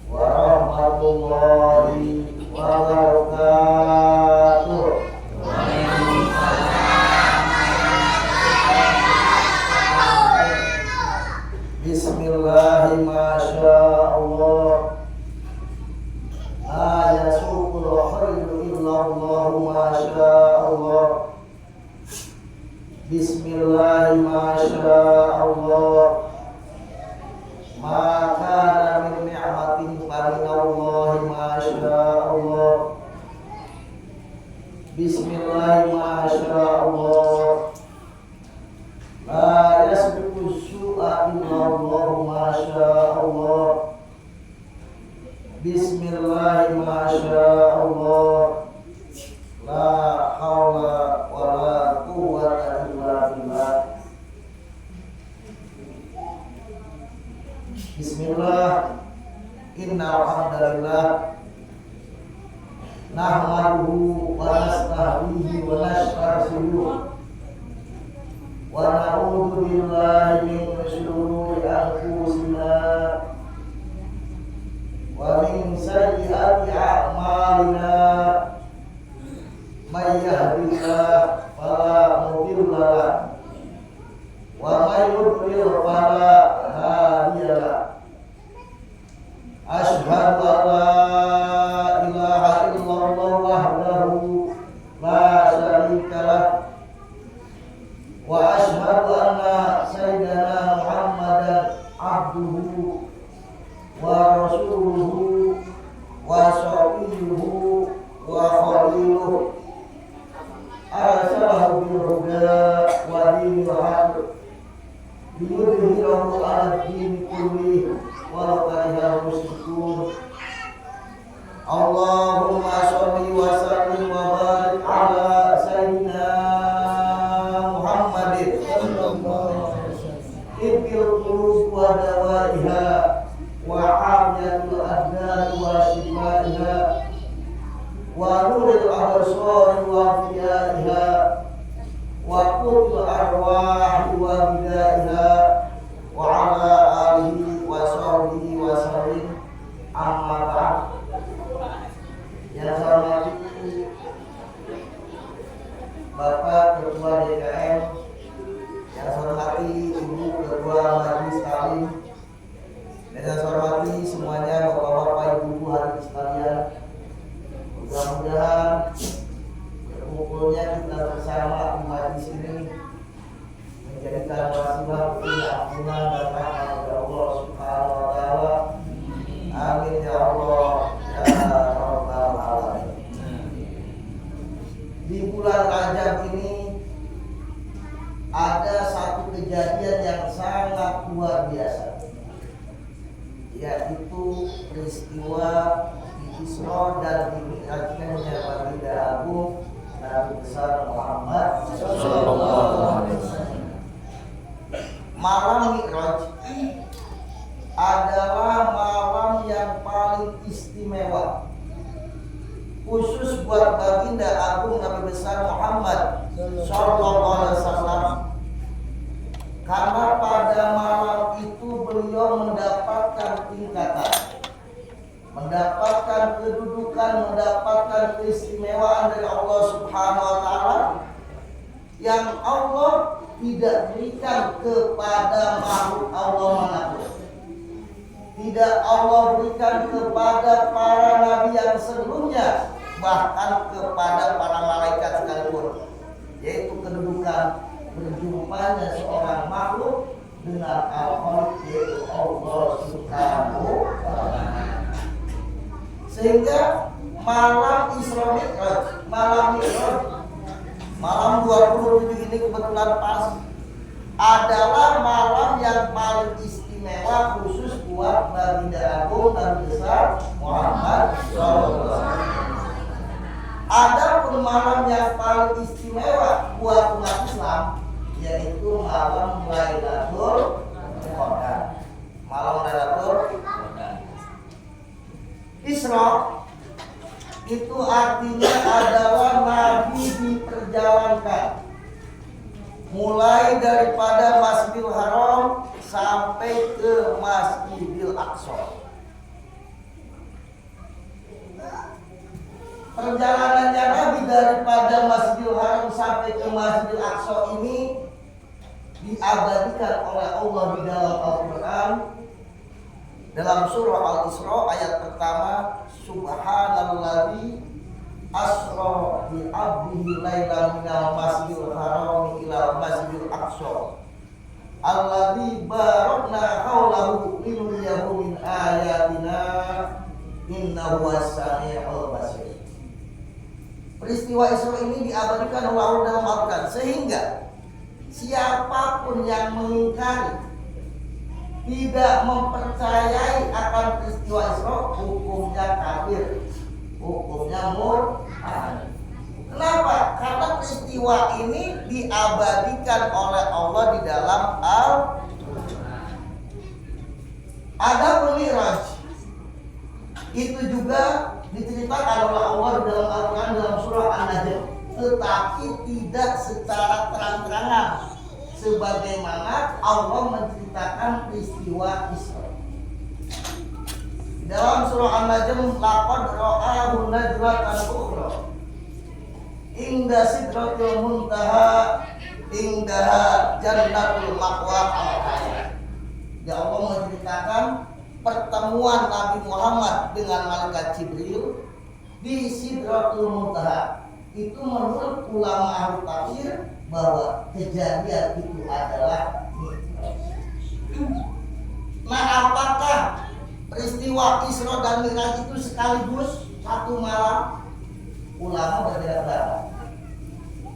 warahmatullahi wabarakatuh. Bismillahirrahmanirrahim. Masyaallah. La yasuqul khairu illallah masyaallah. Bismillahirrahmanirrahim. Masyaallah. Maka min ni'matin faminallahi masyaallah. Bismillahirrahmanirrahim. La yasbiqu su'a illallah masyaallah. Bismillahirrahmanirrahim. La haula wa la quwwata illa billah. Bismillah. Innal hamdalillah nahmaduhu wa nasta'inuhu wa nastaghfiruh wa na'udzu billahi min shururi anfusina wa min sayyiati a'malina. May yahdihillahu fala mudilla lahu wa may yudlil fala hadiya lahu. Asyhadu an la ilaha illallah wahdahu la syarika lahu wa asyhadu anna sayyidana Muhammadan abduhu wa rasuluhu wa safiyuhu wa khaliluhu arsalahu bil huda wa dinil haq liyudhhirahu 'ala ad-din kullihi walau karihal musyrikun. Allahumma sholli wa sallim wa barik ala sayyidina Muhammadin ibtil qulub wa dawaiha wa afiyatul abdan wa shifaiha wa nuril absar wa fiyaiha wa qutul arwah wa bidaiha wa ala alihi wa sahbihi wa sallim. Amma ba'd. Yang saya hormati Bapak Ketua DKM, yang saya hormati Ibu Ketua Majelis Taklim, dan yang saya hormati semuanya Bapak-bapak, Ibu-ibu hadirin sekalian. Mudah-mudahan berkumpulnya kita bersama di majelis ini menjadikan wasilah ampunan dan rahmat dari Allah Subhanahu wa taala. Amin ya Allah ya rabbal alamin. Di bulan Rajab ini ada satu kejadian yang sangat luar biasa, yaitu peristiwa Isra dan Mi'rajnya baginda agung Nabi besar Muhammad sallallahu alaihi wasallam. Malam Mi'raj adalah malam yang paling istimewa, khusus buat baginda agung Nabi besar Muhammad sallallahu alaihi wasallam, karena pada malam itu beliau mendapatkan tingkatan, mendapatkan kedudukan, mendapatkan keistimewaan dari Allah Subhanahu wa taala yang Allah tidak berikan kepada makhluk Allah manapun. Tidak Allah berikan kepada para nabi yang sebelumnya, bahkan kepada para malaikat sekalipun, yaitu kedudukan berjumpanya seorang makhluk dengan Al-Khaliq, yaitu Allah Subhanahu wa taala. Sehingga malam Isra Mi'raj, malam Mi'raj, malam 27 ini kebetulan pas adalah malam yang paling istimewa, khusus buat baginda agung dan besar Muhammad SAW. Adapun malam yang paling istimewa buat umat Islam, yaitu malam Lailatul Qadar. Malam Lailatul Qadar. Isra itu artinya adalah Nabi diperjalankan mulai daripada Masjidil Haram sampai ke Masjidil Aqsa. perjalanannya Nabi daripada Masjidil Haram sampai ke Masjidil Aqsa ini diabadikan oleh Allah di dalam Al-Quran. Dalam surah Al-Isra ayat pertama, Subhanalladzi asra bi 'abdihi lailan minal masjidil haram ila masjidil aqsa alladzi barakna haulahu linuriyahu min ayatina innahu was-sami'ul basir. Peristiwa Isra ini diabadikan oleh Allah dalam Al-Quran, sehingga siapapun yang mengingkari, tidak mempercayai akan peristiwa Isra, hukumnya kafir, hukumnya murtad. Kenapa? Karena peristiwa ini diabadikan oleh Allah di dalam Al-Quran. Ada Mi'raj, itu juga diceritakan oleh Allah di dalam Al-Quran dalam surah An-Najm, tetapi tidak secara terang-terangan sebagaimana Allah menceritakan peristiwa Isra. Dalam surah An-Najm, laqad ra'ahu najlatan ukhra inda sidratil muntaha indaha jannatul ma'wa al-hayat. Ya Allah menceritakan pertemuan Nabi Muhammad dengan malaikat Jibril di Sidratul Muntaha. Itu menurut ulama ahli tafsir bahwa kejadian itu adalah Mi'raj. Nah, apakah peristiwa Isra dan Mi'raj itu sekaligus satu malam? Ulama berbeda-beda.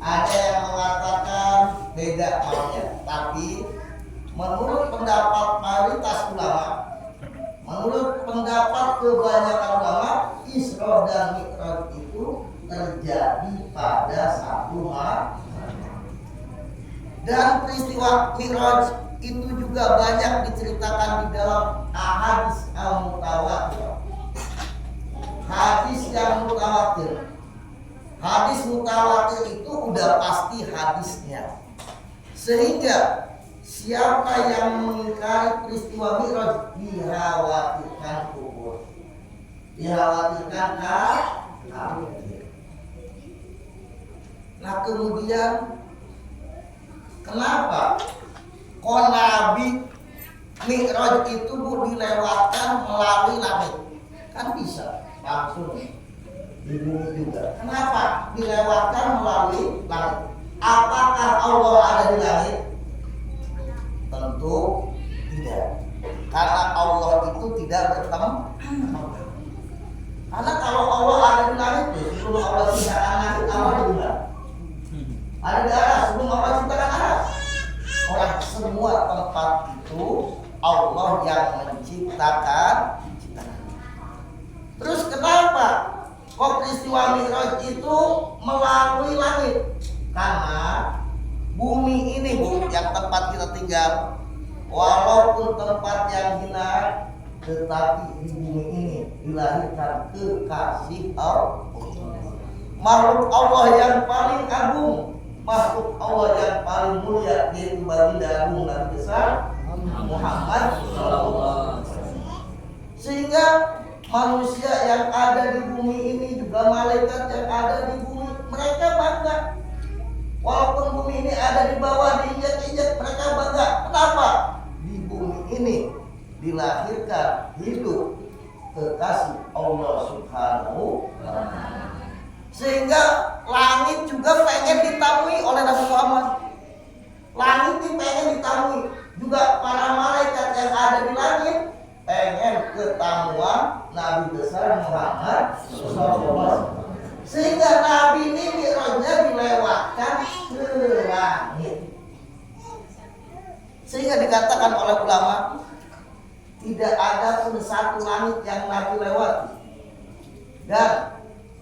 Ada yang mengatakan beda malamnya, tapi menurut pendapat mayoritas ulama, menurut pendapat kebanyakan ulama, Isra dan Mi'raj itu terjadi pada satu malam. Dan peristiwa Mi'raj itu juga banyak diceritakan di dalam ahadits al-mutawatir. Hadis yang mutawatir. Hadis mutawatir itu udah pasti hadisnya. Sehingga siapa yang mengingkari peristiwa Mi'raj dikhawatirkan kubur, dikhawatirkan kafir. Nah, kemudian kenapa kok Nabi Mi'raj itu dilewatkan melalui langit? Kan bisa langsung di bumi juga. Kenapa dilewatkan melalui langit? Apakah Allah ada di langit? Tentu tidak. Karena Allah itu tidak bertemu. Karena kalau Allah ada di langit, sebelum Allah ciptakan langit, Allah di mana? Ada di atas, sebelum Allah ciptakan atas. Oleh semua tempat itu Allah yang menciptakan. Terus kenapa kok peristiwa Mi'raj itu melalui langit? Karena bumi ini, Bu, yang tempat kita tinggal, walaupun tempat yang hina, tetapi di bumi ini dilahirkan kekasih Allah, makhluk Allah yang paling agung, makhluk Allah yang paling mulia, yaitu baginda agung Nabi besar Muhammad SAW. Sehingga manusia yang ada di bumi ini, juga malaikat yang ada di bumi, mereka bangga. Walaupun bumi ini ada di bawah, diinjak-injak, mereka bangga. Kenapa? Di bumi ini dilahirkan hidup kekasih Allah Subhanahu wa ta'ala. Sehingga langit juga pengen ditamui oleh Nabi Muhammad. Langit ini pengen ditamui. Juga para malaikat yang ada di langit pengen ketamuan Nabi besar Muhammad SAW. Sehingga Nabi ini Mi'rajnya dilewatkan ke langit. Sehingga dikatakan oleh ulama, tidak ada pun satu langit yang Nabi lewati. Dan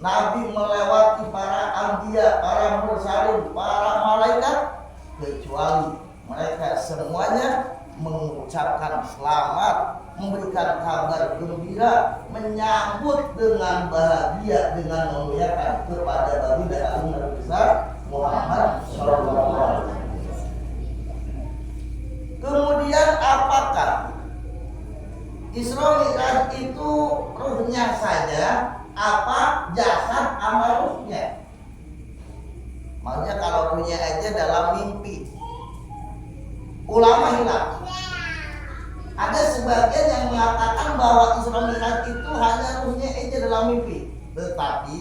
Nabi melewati para anbiya, para mursalin, para malaikat, kecuali mereka semuanya mengucapkan selamat, memberikan kabar gembira, menyambut dengan bahagia, dengan memuliakan kepada baginda agung Nabi besar Muhammad SAW. Kemudian apakah Isra Mi'raj itu ruhnya saja, apa jasad sama ruhnya. Maksudnya kalau ruhnya aja dalam mimpi. Ulama hilang. Ada sebagian yang mengatakan bahwa Isra Mi'raj itu hanya ruhnya aja dalam mimpi. Tetapi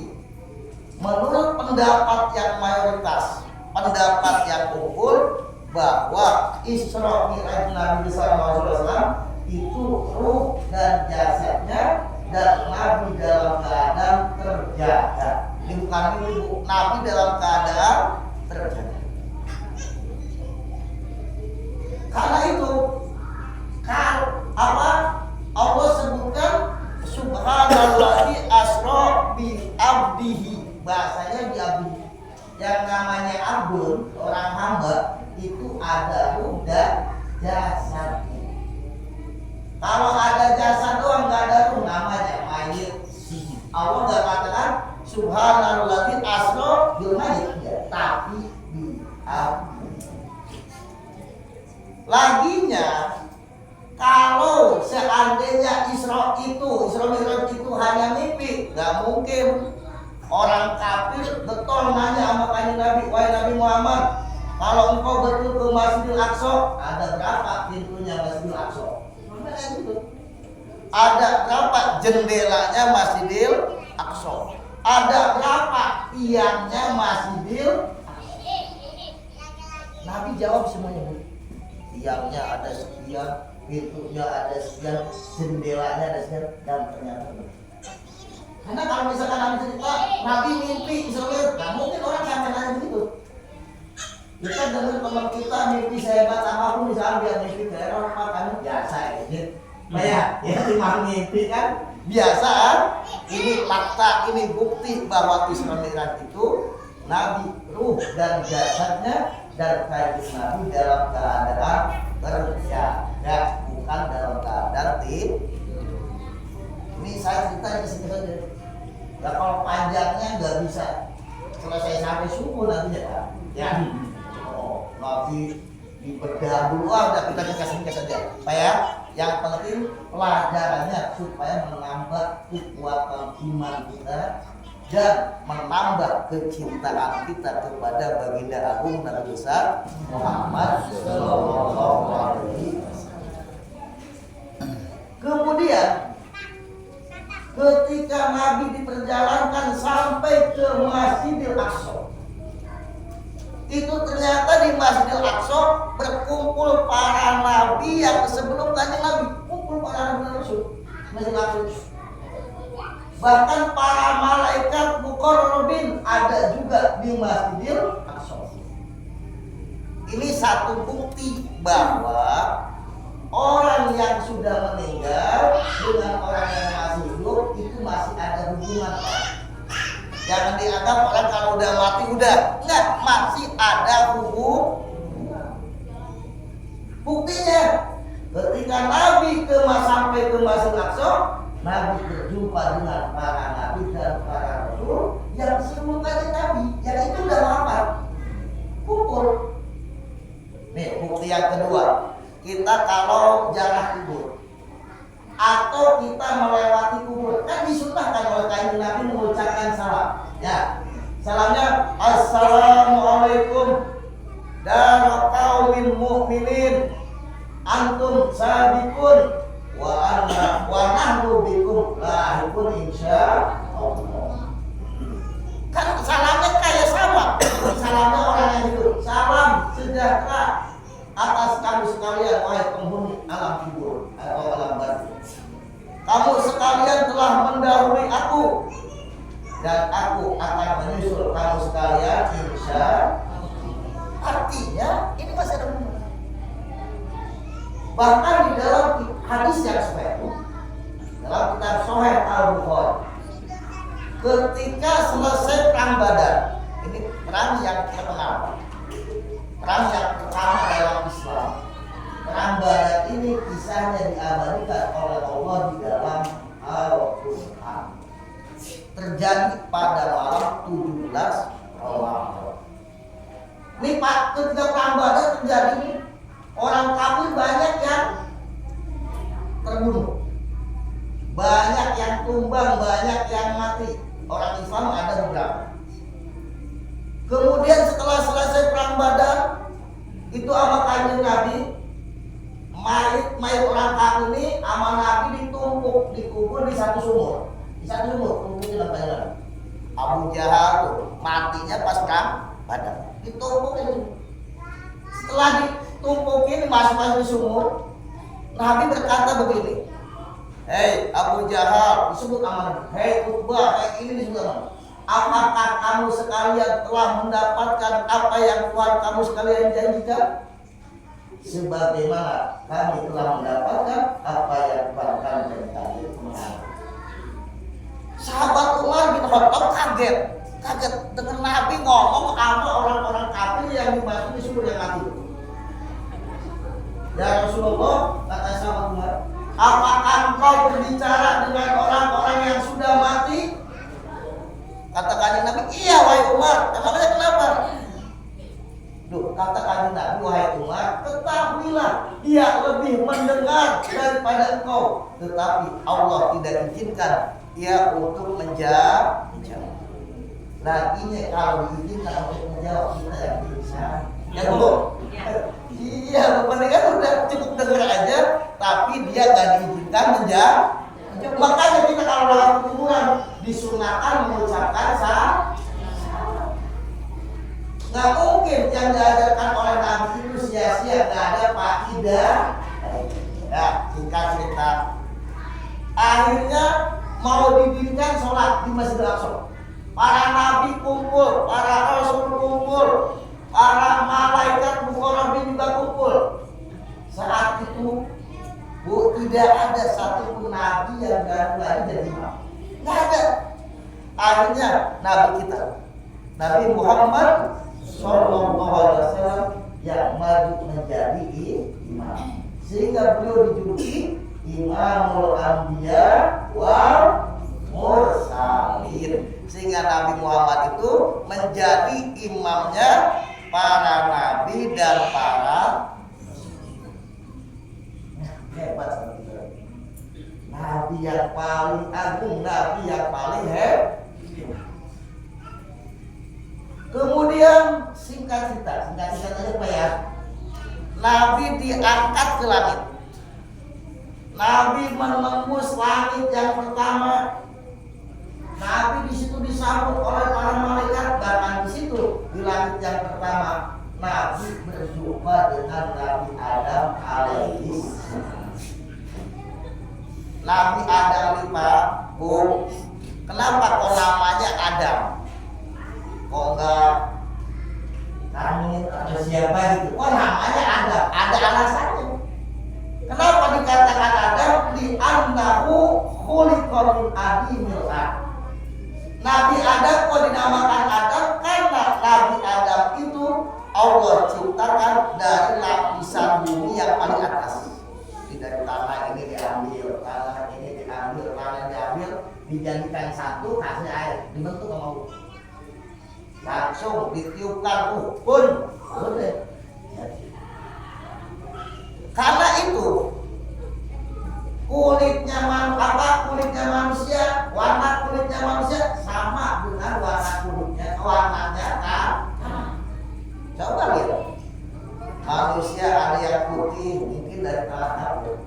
menurut pendapat yang mayoritas, pendapat yang umum, bahwa Isra Mi'raj Nabi sallallahu alaihi wasallam itu ruh dan jasadnya dan Nabi dalam keadaan terjaga. Bukan ibu, Nabi dalam keadaan terjaga. Karena itu Allah sebutkan subhanallahi asra bi abdihi, bahasanya bi abdihi. Yang namanya abdun, orang hamba, itu ada ruh dan jasad. Kalau ada jasad doang nggak ada ruh, namanya mayit. Allah nggak katakan subhanallahi asra bil mayit, ya, tapi bi abdi. Laginya, kalau seandainya Isra Mi'raj itu hanya mimpi, nggak mungkin orang kafir betul nanya sama kanjeng Nabi, wahai Nabi Muhammad, kalau engkau betul ke Masjidil Aqsa, ada berapa pintunya Masjidil Aqsa? Ada berapa jendelanya Masjidil Aqsa? Ada berapa tiangnya Masjidil Aqsa? Nabi jawab semuanya, Bu. Tiangnya ada sekian, pintunya ada sekian, jendelanya ada sekian, dan ternyata karena kalau misalkan Nabi cerita, Nabi mimpi Isra, nggak mungkin orang sampai nanya begitu. Kita dengar teman kita mimpi sehebat apapun, misalnya dia mimpi kayak orang makan biasa gitu. Ya cuma mimpi kan biasa. Ini fakta, ini bukti bahwa Isra Mi'raj itu Nabi ruh dan jasadnya dan kanjeng Nabi dalam keadaan terjaga, bukan dalam keadaan tidur. Ini saya cerita di sini saja. Ya kalau panjangnya nggak bisa selesai sampai subuh nanti ya. Ya. Oh, Nabi dibedah dulu, udah kita ringkas saja. Supaya yang penting pelajarannya supaya menambah kekuatan iman kita dan menambah kecintaan kita kepada baginda agung Nabi besar Muhammad sallallahu alaihi wasallam. Kemudian ketika Nabi diperjalankan sampai ke Masjidil Aqsa, itu ternyata di Masjidil Aqsa berkumpul para nabi yang sebelum kanjeng Nabi, kumpul para nabi Rasul Masjidil Aqsa. Bahkan para malaikat muqarrabin ada juga di Masjidil Aqsa. Ini satu bukti bahwa orang yang sudah meninggal dengan orang yang masih hidup itu masih ada hubungan. Jangan dianggap orang kalau udah mati udah, enggak, masih ada hubungan. Buktinya ketika Nabi sampai ke Masjidil Aqsa, Nabi berjumpa dengan para nabi dan para rasul yang sebelum kanjeng Nabi, yang itu udah wafat, kumpul. Nih bukti yang kedua, kita kalau jarah kubur atau kita melewati kubur, kan disunahkan oleh kanjeng Nabi mengucapkan salam. Ya, salamnya assalamualaikum darul qaumin mu'minin antum sabiqun wa nahnu bikum lahikun insyaallah. Kan salamnya kayak sama, salamnya orang yang hidup. Salam sejahtera atas kamu sekalian, wahai penghuni alam kubur atau alam barzakh. Kamu sekalian telah mendahului aku dan aku akan menyusul kamu sekalian insyaallah. Artinya ini masih ada hubungan. Bahkan di dalam hadis yang sahih, dalam kitab Sahih Al-Bukhari, ketika selesai perang Badar, ini perang yang terkenal, perang yang pertama dalam Islam. Perang Badar ini kisahnya diabadikan oleh Allah di dalam Al-Quran. Terjadi pada malam 17 Ramadan. Ini Pak, ketika perang Badar terjadi ini, orang kafir banyak yang terbunuh, banyak yang tumbang, banyak yang mati. orang Islam ada beberapa. Kemudian setelah selesai perang Badar, itu sama kanjeng Nabi, mayat orang kafir ini sama Nabi ditumpuk, dikubur di satu sumur. Di satu sumur, tumpuk dalam bayangan. Abu Jahal tuh matinya pas perang Badar. Ditumpuk ini. Setelah ditumpukin masuk di sumur, Nabi berkata begini, hei Abu Jahal, disebut amanah, hei Utbah, ini disebut amanah. Apakah kamu sekalian telah mendapatkan apa yang Tuhan kamu sekalian janjikan? Sebagaimana kami telah mendapatkan apa yang Tuhan kami janjikan. Sahabat Umar bin Khattab kaget dengan Nabi ngomong sama orang-orang kafir yang dimasuki di sumur yang mati. Ya Rasulullah, kata sahabat Umar, apakah engkau berbicara dengan orang-orang yang sudah mati? Kata kanjeng Nabi, iya wahai Umar. Emangnya kenapa? Duh, kata kanjeng Nabi, wahai Umar, ketahuilah dia lebih mendengar daripada engkau, tetapi Allah tidak izinkan dia untuk menjawab. Nah ini kalau diizinkan untuk menjawab, kita yang bisa. Ya belum? Iya, pendengar udah cukup dengar aja, tapi dia gak diizinkan menjawab. Makanya kita kalau dalam kuburan disunahkan mengucapkan salam. Nggak mungkin yang diajarkan oleh Nabi itu sia-sia, nggak ada faedah. Ya, singkat cerita, akhirnya mau didirikan sholat di Masjidil Aqsa. Para nabi kumpul, para rasul kumpul, para malaikat muqarrabin juga kumpul. Saat itu tidak ada satupun nabi yang lagi jadi imam. Nggak ada. Akhirnya Nabi kita, Nabi Muhammad SAW yang maju menjadi imam, sehingga beliau dijuluki Imamul Anbiya wal Mursalin. Sehingga Nabi Muhammad itu menjadi imamnya para nabi dan para hebat. Nabi yang paling agung, nabi yang paling hebat. Kemudian singkat cerita aja Pak ya. Nabi diangkat ke langit. Nabi menembus langit yang pertama. Nabi di situ disambut oleh para malaikat, bahkan di situ di langit yang pertama Nabi berjumpa dengan Nabi Adam alaihi salam. Nabi Adam ini Pak, Bu, kenapa kok namanya Adam? Kok enggak Amin atau siapa gitu? Oh namanya Adam, ada alasannya. Kenapa dikatakan Adam? Di annahu khuliqa min adimil ard. Nabi Adam kok dinamakan Adam? Karena Nabi Adam itu Allah ciptakan dari lapisan bumi yang paling atas. Dari tanah ini diambil, tanah ini diambil, tanah diambil, dijadikan satu, kasih air, dibentuk sama Allah. Langsung ditiupkan pun udah. Karena itu kulitnya manusia, warna kulitnya manusia sama dengan warnanya kan. Coba lihat, manusia ada yang putih mungkin dari kalangan Arab,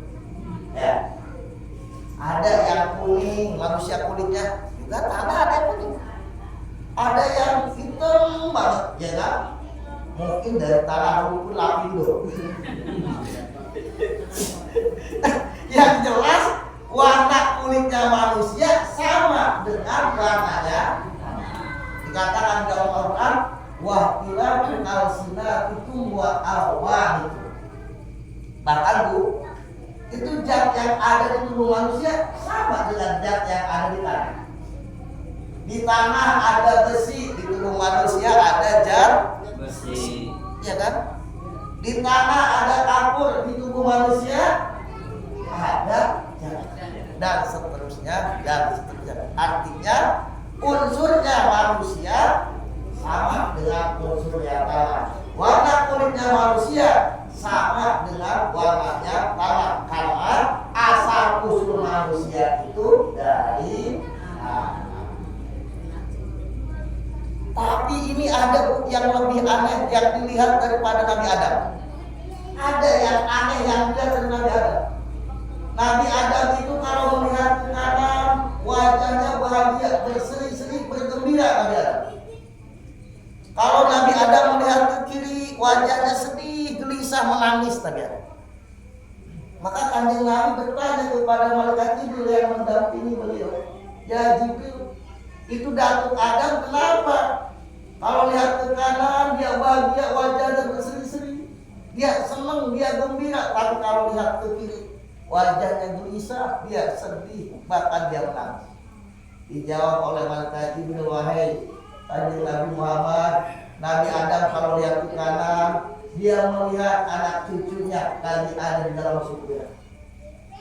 ya. Ada yang kuning, manusia kulitnya juga tanah ada yang kuning. Ada yang hitam banget, ya kan? Mungkin dari tanah rukun Lapindo. Yang jelas warna kulitnya manusia sama dengan warnanya. Dikatakan dalam Al-Quran, wahtilafu alsinatikum wa alwanikum. Bahkan Bu, itu zat yang ada di tubuh manusia sama dengan zat yang ada di tanah. Di tanah ada besi, di tubuh manusia ada zat besi, ya kan? Di tanah ada kapur, di tubuh manusia ada zat, dan seterusnya. Artinya unsurnya manusia sama dengan unsurnya tanah. Warna kulitnya manusia sama dengan warnanya tanah, karena asal usul manusia itu dari tanah. yang lebih aneh yang dilihat daripada Nabi Adam. Ada yang aneh yang dilihat dari Nabi Adam. Nabi Adam itu kalau melihat ke kanan, wajahnya bahagia, berseri-seri, bergembira Nabi Adam. Kalau Nabi Adam melihat ke kiri, wajahnya sedih, gelisah, menangis Nabi Adam. Maka Kanjeng Nabi bertanya kepada malaikat Jibril yang mendampingi beliau, "Ya Jibril, itu datuk Adam kenapa? Kalau lihat ke kanan dia bahagia, wajahnya berseri-seri, dia senang, dia gembira. Tapi kalau lihat ke kiri, wajahnya gelisah, dia sedih, bahkan dia menangis." Dijawab oleh malaikat Jibril, "Wahai Kanjeng Nabi Muhammad, Nabi Adam kalau lihat ke kanan, dia melihat anak cucunya lagi ada di dalam surga,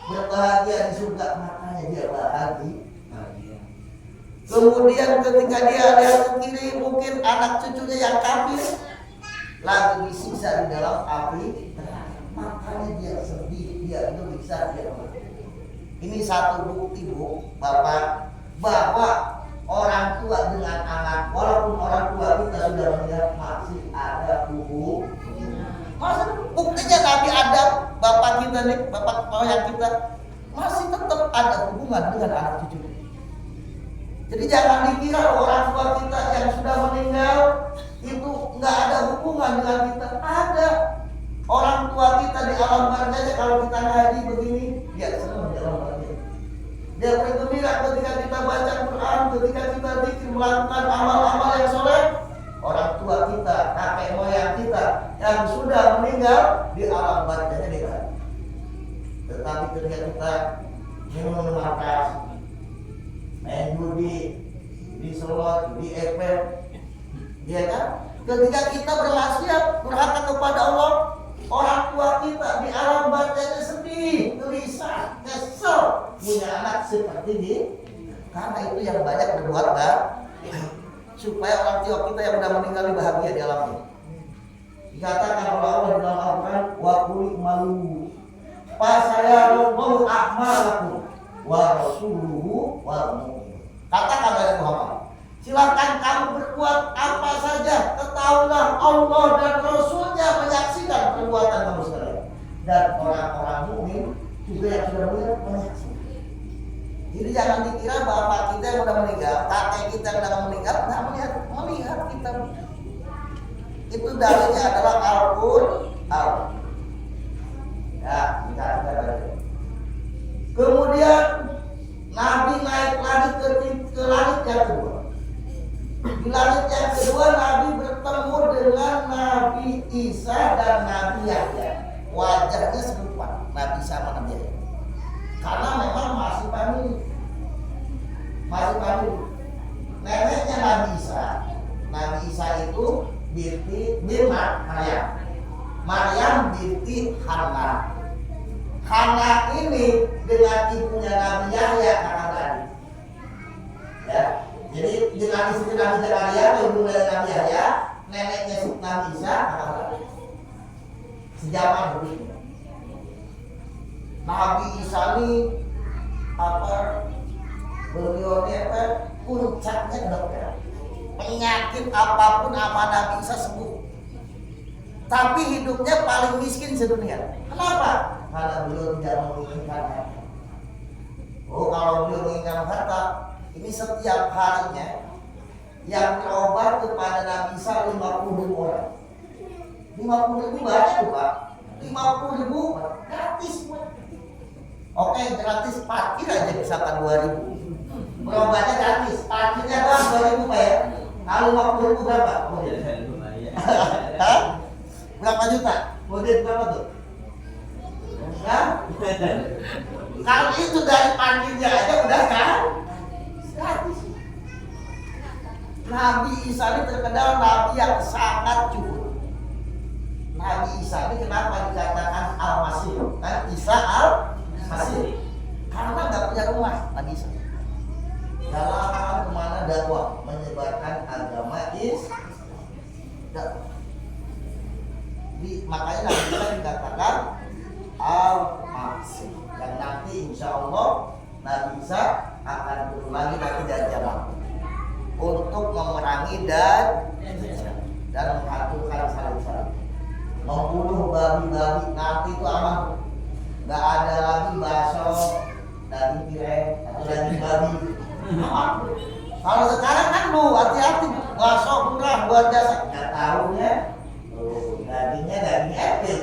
berbahagia di surga, makanya dia bahagia. Kemudian ketika dia lihat ke kiri, mungkin anak cucunya yang kafir lagi disiksa di dalam api, makanya dia sedih, dia gelisah, dia bahagia." Ini satu bukti, Bu, Bapak, bahwa orang tua dengan anak, walaupun orang tua kita sudah meninggal, masih ada hubungan. Buktinya Nabi Adam, bapak kita nih, bapak moyang kita, masih tetap ada hubungan dengan anak cucu. Jadi jangan dikira orang tua kita yang sudah meninggal itu nggak ada hubungan dengan kita. Ada. Orang tua kita di alam barzah, kalau kita ngaji begini, dia senang di alam barzah. Dia bergembira ketika kita baca Quran, ketika kita zikir, melakukan amal-amal yang soleh. Orang tua kita, kakek moyang kita yang sudah meninggal di alam barzahnya dia. Tetapi ketika kita minum keras, main judi, di slot, di efek, ya kan? Ketika kita bermaksiat, durhaka kepada Allah, orang tua kita di alam barzahnya sedih, gelisah, kesel, punya anak seperti ini. Karena itu yang banyak berbuat baik, supaya orang tua kita yang sudah meninggal bahagia di alam ini. Dikatakan oleh Allah di dalam Al-Quran, "Wa qul malu fasayarallahu a'malakum wa rasuluhu wal mu'minun." Katakan oleh Muhammad, silakan kamu berbuat apa saja, ketahuilah Allah dan Rasulnya menyaksikan perbuatan kamu sekalian, dan orang-orang mukmin juga yang sudah meninggal menyaksikan. Jadi jangan dikira bapak kita yang sudah meninggal, kakek kita yang sudah meninggal nggak melihat kita. Itu dalilnya adalah Al-Quran. Ya, kita baca. Kemudian Nabi naik lagi ke langit yang kedua. Di langit yang kedua Nabi bertemu dengan Nabi Isa dan Nabi Yahya. Wajahnya serupa Nabi sama Nabi Yahya. Karena memang masih famili. Neneknya Nabi Isa. Nabi Isa itu binti Maryam. Maryam binti Hana. Hana ini dengan ibunya Nabi Yahya kakak tadi. Ya, jadi dengan istri Nabi Zakaria, ibunya Nabi Yahya, neneknya Nabi Isa kakak tadi. Sejaman begitu. Nabi Isa ini beliaunya puncaknya dokter. Penyakit apapun sama Nabi Isa sembuh. Tapi hidupnya paling miskin sedunia. Kenapa? Karena beliau tidak menginginkan harta. Kalau beliau menginginkan harta, ini setiap harinya yang berobat kepada Nabi Isa 50.000 orang. 50.000 banyak tuh Pak. 50.000 gratis. Oke, gratis parkir aja misalkan 2.000. Berobatnya gratis, parkirnya doang 2.000 Pak ya. Kalau 50.000 berapa? Berapa juta? Model berapa tuh? Hah? Kalau itu dari parkirnya aja udah kan? Gratis. Nabi Isa ini terkenal Nabi yang sangat jujur. Nabi Isa ini kenapa dikatakan Al-Masih? Kan Isa Al-Masih. Karena nggak punya rumah Nabi Isa. Jalan kemana dakwah, menyebarkan agama Islam. Makanya Nabi Isa dikatakan Al-Masih. Dan nanti insya Allah Nabi Isa akan turun lagi dari zaman untuk memerangi dan nggak ada lagi bakso daging tirai atau daging babi. Kalau sekarang kan lu hati-hati, bakso murah buat jasa nggak tahunya dagingnya daging epil.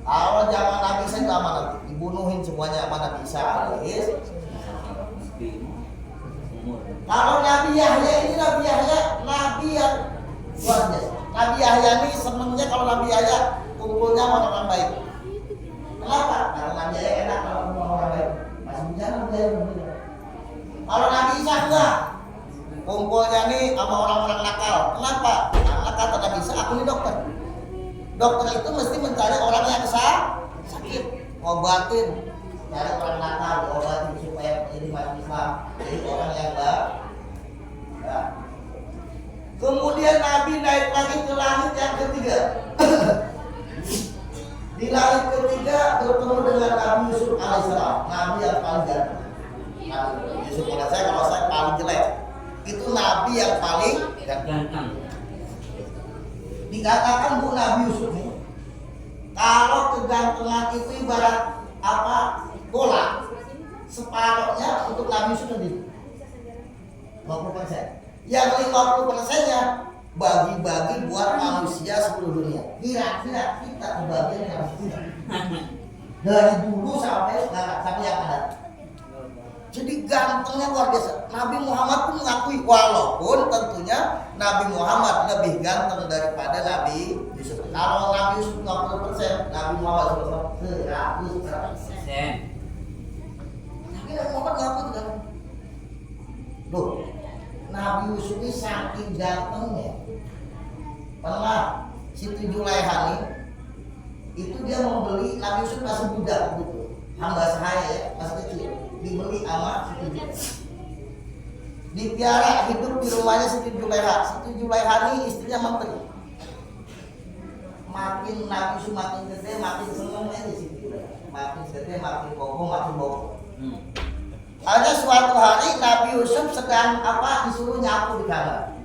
Kalau zaman Nabi Isa itu aman, dibunuhin semuanya sama Nabi Isa alaihis. Kalau Nabi Yahya ini Nabi yang luar biasa. Nabi Yahya ini senengnya kalau Nabi Yahya kumpulnya sama orang baik. Kenapa? Karena Nabi Yahya enak kalau kumpul orang baik. Masih bicara Nabi Yahya. Kalau Nabi Isa enggak, kumpulnya nih sama orang-orang nakal. Kenapa? Karena kata Nabi Isa, aku ini dokter. Dokter itu mesti mencari orang yang sakit, ngobatin, cari orang nakal, diobatin supaya jadi masuk Islam. Jadi orang yang baik. Ya. Kemudian Nabi naik lagi ke langit yang ketiga. Di langit ketiga bertemu dengan Nabi Yusuf alaihissalam, Nabi yang paling ganteng. Nabi Yusuf kalau saya paling jelek. Itu Nabi yang paling ganteng. Dikatakan Bu Nabi Yusuf nih, kalau kegantengan itu ibarat apa bola, separuhnya untuk Nabi Yusuf sendiri 50%. Yang 50%-nya bagi-bagi buat manusia seluruh dunia. Kira-kira kita kebagian yang dari dulu sampai sekarang, sampai yang ada. Jadi gantengnya luar biasa. Nabi Muhammad pun mengakui, walaupun tentunya Nabi Muhammad lebih ganteng daripada Nabi Yusuf. Kalau Nabi Yusuf 50%, Nabi Muhammad 100%. Tapi Nabi Muhammad ngaku itu kan. Loh, Nabi Yusuf ini saking gantengnya. Pernah Siti Julaiha nih, itu dia mau beli Nabi Yusuf masih budak gitu. Hamba sahaya ya, masih kecil. Dibeli sama Siti Julaiha. Dipiara hidup di rumahnya Siti Julaiha. Siti Julaiha ini istrinya menteri. Makin Nabi Yusuf makin gede, makin seneng aja Siti Julaiha. Makin gede, makin kokoh, makin bohong. Ada suatu hari Nabi Yusuf sedang disuruh nyapu di kamar.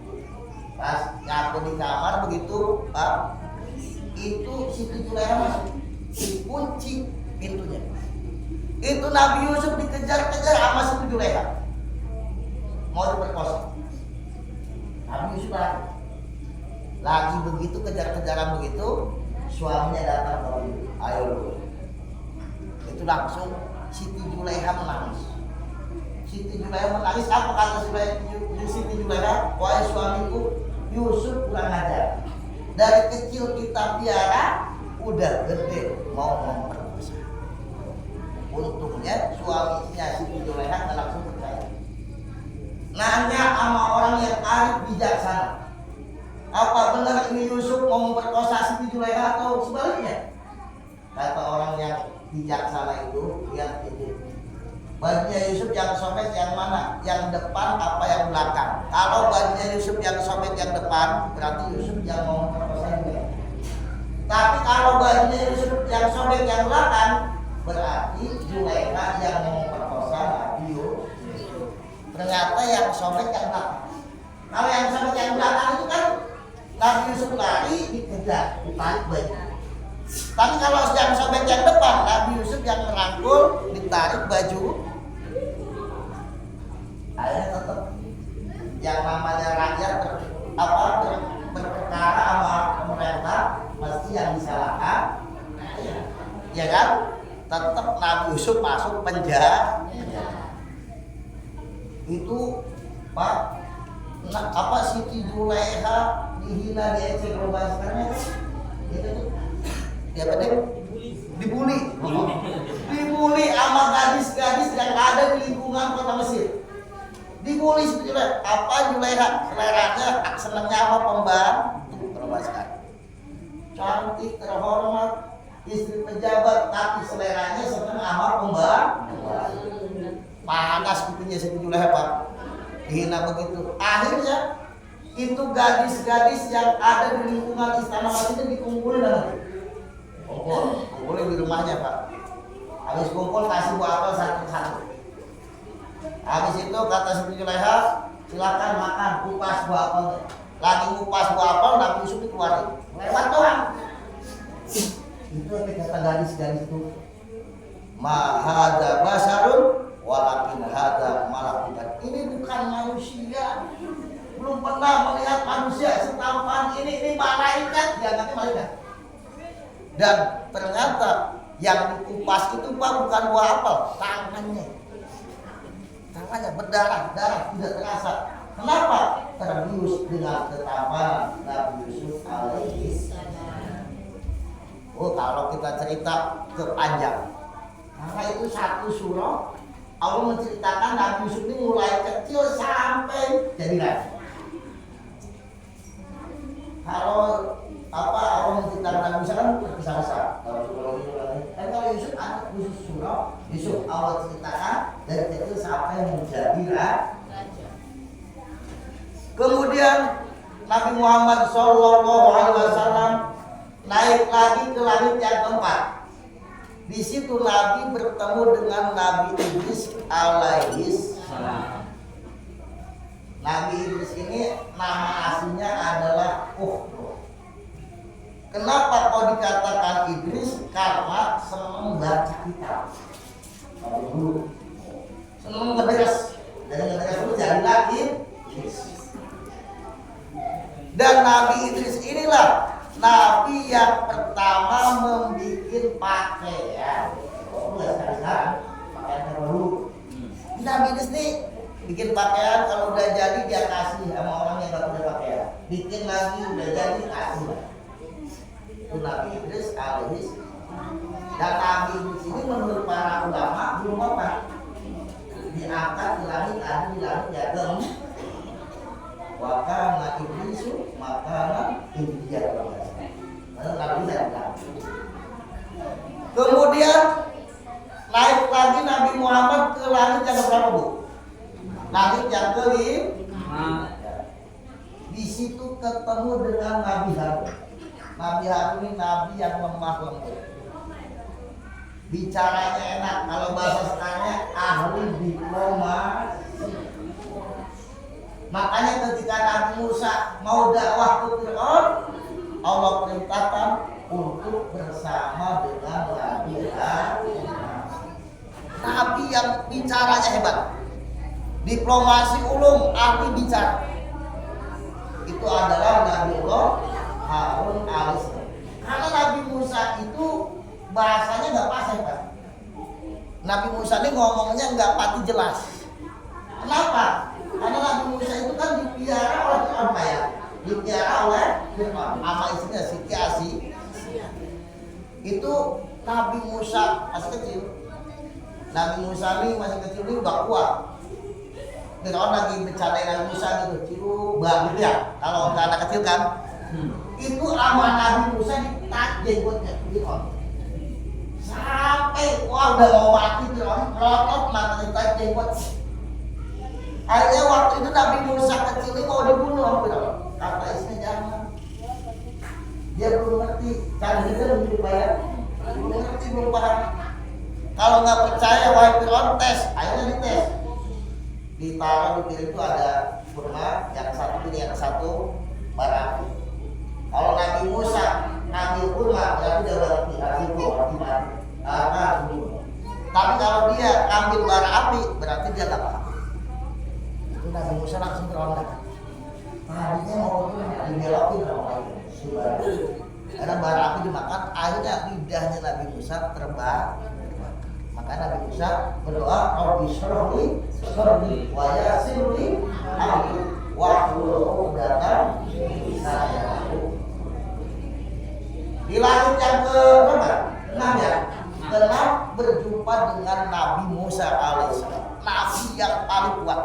Pas nyapu di kamar begitu, Pak, itu Siti Julaiha masuk, dikunci pintunya. Itu Nabi Yusuf dikejar-kejar sama Siti Julaiha, mau diperkosa. Nabi Yusuf lagi begitu kejar-kejaran begitu, suaminya datang ke Nabi, ayo lu. Itu langsung Siti Julaiha menangis. Siti Julaiha menangis, apa kata Siti Julaiha? Wahai suamiku, Yusuf kurang ajar. Dari kecil kita piara, udah gede mau memperkosa. Untungnya suaminya Siti Julaiha nggak langsung percaya. Nanya sama orang yang arif bijaksana, apa benar ini Yusuf mau memperkosa Siti Julaiha atau sebaliknya? Kata orang yang bijaksana itu, lihat itu. Bajunya Yusuf yang sobek yang mana? Yang depan apa yang belakang? Kalau bajunya Yusuf yang sobek yang depan, berarti Yusuf yang mau memperkosa juga. Tapi kalau bajunya Yusuf yang sobek yang belakang, berarti Julaiha yang mau memperkosa Nabi Yusuf. Ternyata yang sobek yang belakang. Kalau yang sobek yang belakang itu kan Nabi Yusuf lari dikejar, ditarik baju. Tapi kalau yang sobek yang depan, Nabi Yusuf yang merangkul, ditarik baju. Akhirnya tetap yang namanya rakyat berperkara sama pemerintah mesti yang disalahkan, ya kan? Tetap Nabi Yusuf masuk penjara. Itu Pak, Siti Julaiha dihina, diejek, sekarang itu dia dibully sama gadis-gadis yang ada di lingkungan kota Mesir. Dibully Siti Julaiha. Julaiha seleranya senangnya apa pembantu perempuan, cantik, terhormat, istri pejabat, tapi seleranya senang sama pembantu. Panas kupingnya Siti Julaiha, Pak, dihina begitu. Akhirnya itu gadis-gadis yang ada di lingkungan istana Mesir dikumpulin kumpulin di rumahnya, Pak. Habis kumpul kasih buah apel satu-satu. Habis itu kata Siti Julaiha, silakan makan, kupas buah apel. Lagi kupas buah apel, Nabi Yusuf dikeluarin. Lewat doang. Itu kata gadis-gadis itu, ma hada basarun walakin hada malakun. Ini bukan manusia. Belum pernah melihat manusia setampan ini malaikat, dianggapnya malaikat. Dan ternyata yang dikupas itu Pak bukan buah apel, tangannya berdarah, darah tidak terasa. Kenapa? Terbius dengan ketampanan Nabi Yusuf alaihissalam. Oh, kalau kita cerita kepanjang, karena itu satu surah Allah menceritakan Nabi Yusuf ini mulai kecil sampai jadi nabi. Kalau Allah menceritakan Nabi Yusuf kan terpisah-pisah. Kalau Yusuf anak khusus surah, Yusuf Allah ceritakan dari kecil sampai menjadi raja. Kemudian Nabi Muhammad SAW naik lagi ke langit yang keempat. Di situ Nabi bertemu dengan Nabi Idris alaihissalam. Nabi Idris ini nama aslinya adalah Kenapa kau dikatakan Idris? Karena senang baca kitab. Senang ngedres. Dari ngedres itu jadilah Idris. Dan Nabi Idris inilah Nabi yang pertama membuat pakaian. Pakaian baru. Nabi Idris nih bikin pakaian, kalau udah jadi dia kasih sama orang yang gak punya pakaian. Bikin lagi udah jadi kasih. Itu Nabi Idris alaihissalam. Dan Nabi Idris ini menurut para ulama belum apa? Diangkat di langit, ada di langit ya gem. Wakana Idrisu makanan India. Kemudian naik lagi Nabi Muhammad ke langit yang berapa, Bu? Langit yang kelima. Di situ ketemu dengan Nabi Harun. Nabi Harun ini Nabi yang lemah lembut. Bicaranya enak, kalau bahasa sekarangnya ahli diplomasi. Makanya ketika Nabi Musa mau dakwah ke Fir'aun, Allah perintahkan untuk bersama dengan Nabi Harun. Nabi yang bicaranya hebat, diplomasi ulung, ahli bicara. Itu adalah Nabiullah Harun alaihissalam. Karena Nabi Musa itu bahasanya nggak pas ya Pak. Nabi Musa ini ngomongnya nggak pati jelas. Kenapa? Karena Nabi Musa itu kan dipiara oleh Fir'aun ya. Dipiara oleh Fir'aun sama istrinya Siti Asi. Itu Nabi Musa masih kecil. Nabi Musa ini masih kecil ini udah kuat. Fir'aun lagi bercandain Nabi Musa gitu, cilu banget ya. Kalau anak kecil kan, itu sama Nabi Musa ditarik jenggotnya Fir'aun. Sampai wah udah mau mati Fir'aun, melotot mata ditarik jenggot. Akhirnya waktu itu Nabi Musa kecil ini mau dibunuh Fir'aun. Kata istrinya jangan. Dia belum ngerti, cara dia belum dibayar. Belum ngerti, belum paham. Kalau nggak percaya wahai Fir'aun tes, akhirnya dites. Ditaruh di kiri itu ada kurma, yang satu pilih yang satu bara api. Kalau Nabi Musa ngambil kurma berarti dia berarti hasil mati mati. Tapi kalau dia ngambil bara api berarti dia nggak paham. Itu Nabi Musa langsung berontak. Tadinya mau dibelokin sama lain. Karena bara api dimakan, akhirnya lidahnya Nabi Musa terbang. Maka Nabi Musa berdoa, Rabbi syrahli sadri wa yassirli amri wahlul 'uqdatam min lisani. Di langit yang ke-6 ya, ke-6 berjumpa dengan Nabi Musa alaihissalam, Nabi yang paling kuat.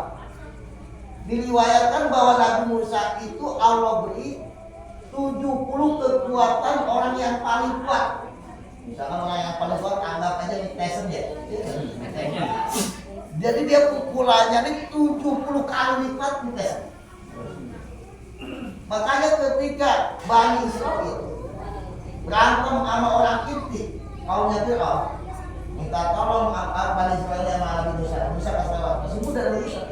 Diriwayatkan bahwa Nabi Musa itu Allah beri 70 kekuatan orang yang paling kuat. Misalkan orang yang paling kuat anggap aja nih Tyson ya. Jadi dia pukulannya nih 70 kali lipat nih Tyson. Makanya ketika Bani Israil berantem sama orang Kipti, kaumnya Fir'aun, minta tolong Bani Israil sama Nabi Musa. Musa kasih lewat, masih muda dari Musa.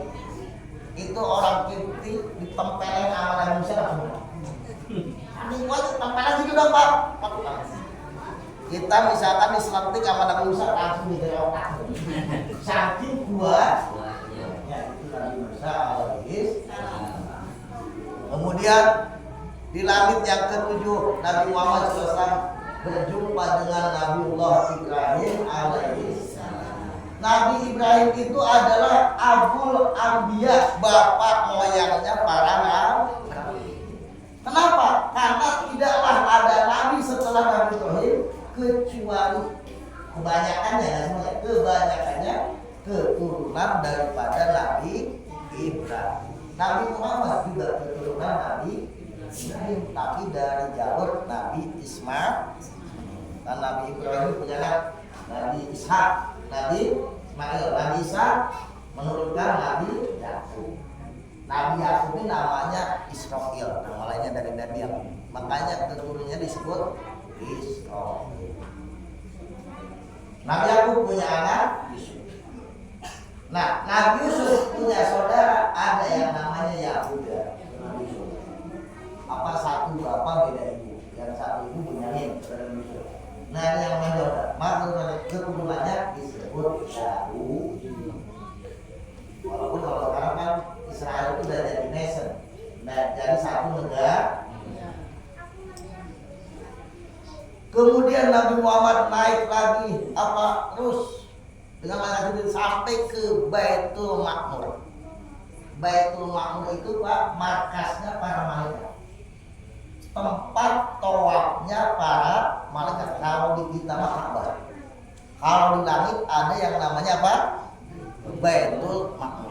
Itu orang Kipti ditempelin sama Nabi Musa langsung. Ini kuat tempelan gitu dong Pak. Itu kita misalkan diselentik sama Nabi Musa langsung di otak. Saking kuatnya itu Nabi Musa alaihi. Kemudian di langit yang ketujuh Nabi Muhammad SAW berjumpa dengan Nabiullah Ibrahim alaihissalam. Nabi Ibrahim itu adalah Abul Anbiya, bapak moyangnya para nabi. Kenapa? Karena tidaklah ada nabi setelah Nabi Ibrahim kecuali kebanyakannya keturunan daripada Nabi Ibrahim. Nabi Muhammad juga keturunan Nabi Ibrahim, tapi dari jalur Nabi Ismail. Dan Nabi Ibrahim punya Nabi Ishak, Nabi Ismail, Nabi Isa menurunkan Nabi Yakub. Nabi Yakub ini namanya Israel, nama lainnya dari Nabi Yakub. Makanya keturunannya disebut Israel. Nabi Yakub punya anak Yusuf. Nah, Nabi Yusuf punya saudara ada yang namanya Yahuda. Apa satu bapak beda ibu? Yang satu ibu Bunyamin, saudara Yusuf. Nah, ini yang namanya maka keturunannya disebut Yahud. Walaupun kalau sekarang kan Israel itu udah jadi nation, nah, jadi satu negara. Kemudian Nabi Muhammad naik lagi terus dengan langkah sampai ke Baitul Ma'mur. Baitul Ma'mur itu Pak markasnya para malaikat, tempat tawafnya para malaikat. Kalau di kita Ka'bah, kalau di langit ada yang namanya apa? Baitul Ma'mur.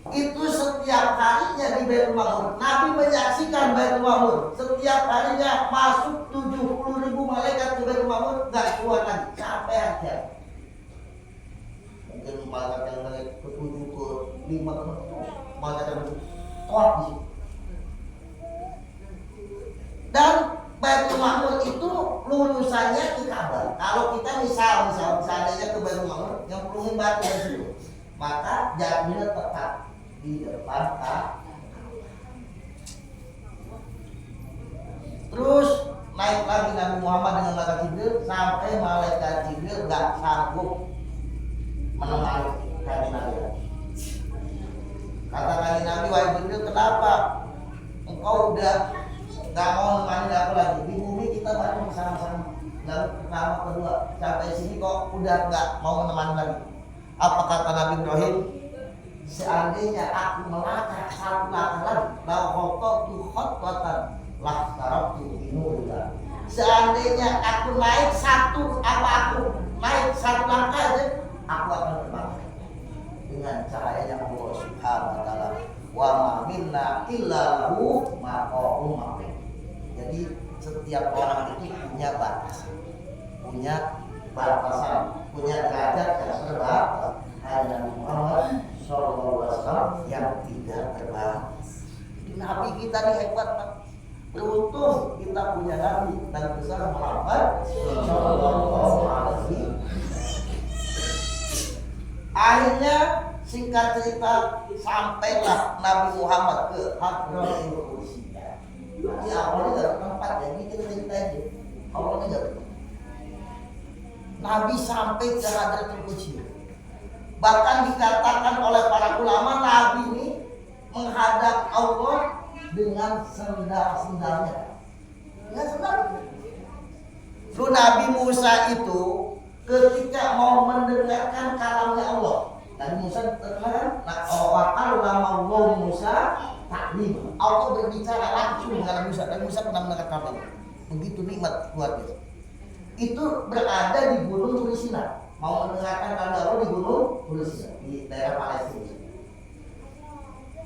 Itu setiap harinya di Baitul Ma'mur Nabi menyaksikan Baitul Ma'mur. Setiap harinya masuk 70.000 malaikat ke Baitul Ma'mur, gak keluar lagi sampai akhir. Mungkin malaikat yang ke-7 ke-5 malaikat yang kuat di situ. Dan Baitul Ma'mur itu lulusannya ke Ka'bah. Kalau kita misalnya ke Baitul Ma'mur yang perluin batu dari situ, maka jaraknya tepat di depan Ka'bah. Terus naik lagi Nabi Muhammad dengan malaikat Jibril sampai malaikat Jibril gak sanggup menemani kanjeng Nabi. Kata kanjeng Nabi, wahai Jibril, kenapa engkau udah gak mau menemani aku lagi? Di bumi kita bareng bersama-sama. Lalu pertama, kedua, sampai sini kok udah gak mau menemani lagi. Apa kata Nabi Ibrahim? Seandainya aku melangkah satu langkah lagi, tu khotwatan lah tarabtu inulah. Seandainya aku naik satu langkah aja, aku akan terbang dengan cahaya yang Allah Subhanahu wa taala. Wa ma minna illa lahu maqamun ma'lum. Jadi setiap orang itu punya batasan, punya derajat yang terbatas. Hanya Muhammad sallallahu alaihi wasallam yang tidak terbatas. Nabi kita ini hebat, Pak. Beruntung kita punya Nabi dan besar Muhammad sallallahu alaihi wasallam. Akhirnya singkat cerita sampailah Nabi Muhammad ke Hadratul Qudsi. Jadi awalnya gak tempat, jadi kita cerita aja. Awalnya gak tempat. Nabi sampai ke Hadratul Qudsi. Bahkan dikatakan oleh para ulama Nabi ini menghadap Allah dengan sendal-sendalnya. Dengan sendalnya. Lalu Nabi Musa itu ketika mau mendengarkan kalamnya Allah, Nabi Musa terkenal kan? Allah Musa taklim. Allah berbicara langsung dengan Nabi Musa. Nabi Musa pernah mendengar kalam. Begitu nikmat luar biasa. Itu berada di Gunung Turisina. Mau mendengarkan kalam Allah di Gunung Turisina di daerah Palestina.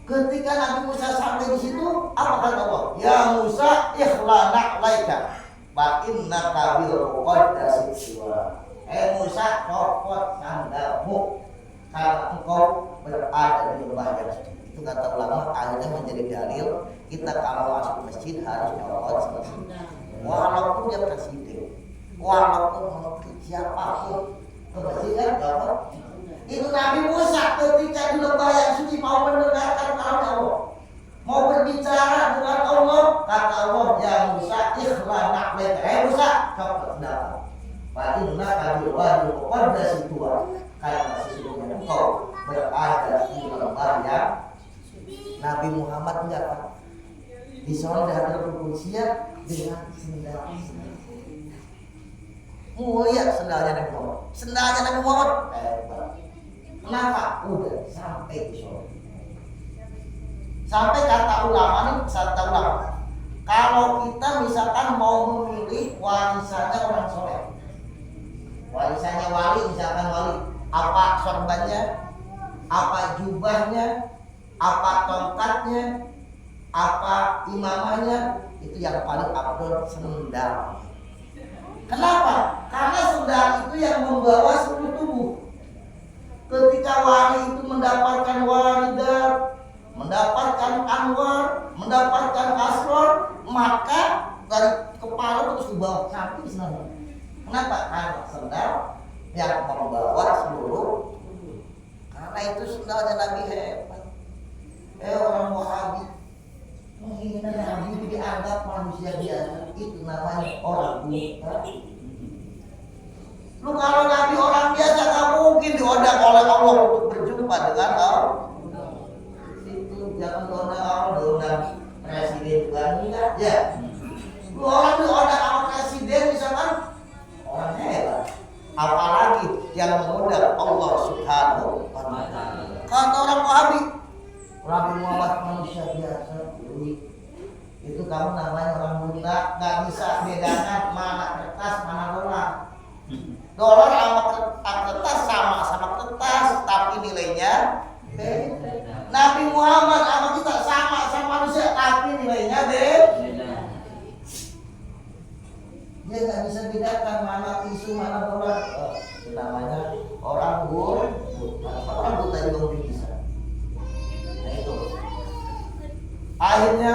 Ketika Nabi Musa sampai di situ, apa kata Allah? Ya Musa, ikhlana laika, fa innaka bil muqaddasi wa. Musa, copot sandalmu karena engkau berada di lembah yang suci. Itu kata ulama akhirnya menjadi dalil kita kalau masuk masjid harus copot sandal. Walaupun dia presiden, walaupun menteri siapapun ke masjid kan copot. Itu Nabi Musa ketika di lembah yang suci mau mendengarkan kalam Allah, mau berbicara dengan Allah, kata Allah, ya Musa ikhlana laika. Musa, copot sandal. wajib kepada si tua, karena sesungguhnya engkau berada di lembah yang Nabi Muhammad mendapat disoal dari Rusia dengan sendal. Mulia sendalnya Nabi Muhammad. Sendalnya Nabi Muhammad. Kenapa? Udah sampai disoal. Sampai kata ulama, kalau kita misalkan mau memilih warisannya orang soleh, warisannya wali, misalkan wali, apa sorbannya, apa jubahnya, apa tongkatnya, apa imamahnya, itu yang paling abdul sendal. Kenapa? Karena sendal itu yang membawa seluruh tubuh. Ketika wali itu mendapatkan waridat, mendapatkan anwar, mendapatkan asror, maka dari kepala terus ke bawah sampai sendal. Kenapa? Karena sendal yang membawa seluruh. Karena itu sendalnya Nabi hebat. Orang Wahabi menghina Nabi itu dianggap manusia biasa, itu namanya orang buta. Lu kalau Nabi orang biasa gak mungkin diundang oleh Allah untuk berjumpa dengan Allah. Itu jangan diundang Allah, diundang presiden juga enggak ya. Lu orang diundang sama presiden misalkan orang hebat, apalagi yang mengundang Allah Subhanahu wa Ta'ala. Kata orang Wahabi, Nabi Muhammad manusia biasa. Itu kamu namanya orang buta, nggak bisa bedakan mana kertas mana dolar. Dolar sama kertas sama kertas, tapi nilainya beda. Nabi Muhammad sama kita sama manusia, tapi nilainya beda. Dia nggak bisa bedakan mana tisu mana dolar. Itu namanya orang buta. Orang buta juga bisa. Nah itu. Akhirnya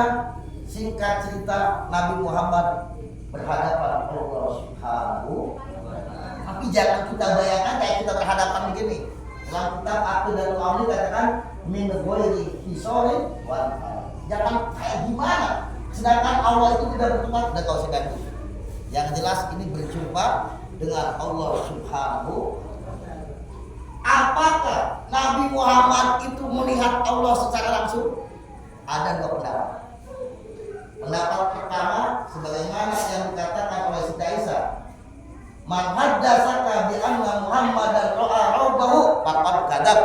singkat cerita Nabi Muhammad berhadapan Allah Subhanahu. Tapi jangan kita bayangkan kayak kita berhadapan begini. Dalam kitab Aqidatul Awli katakan min ghairi hisarin wa jangan kayak gimana. Sedangkan Allah itu tidak bertempat, udah kau sedang. Yang jelas ini berjumpa dengan Allah Subhanahu. Apakah Nabi Muhammad itu melihat Allah secara langsung? Ada dua pendapat. Pendapat pertama sebagaimana yang dikatakan oleh Siti Aisyah, man haddatsaka bi anna Muhammadan ra'a rabbahu faqad kadzab.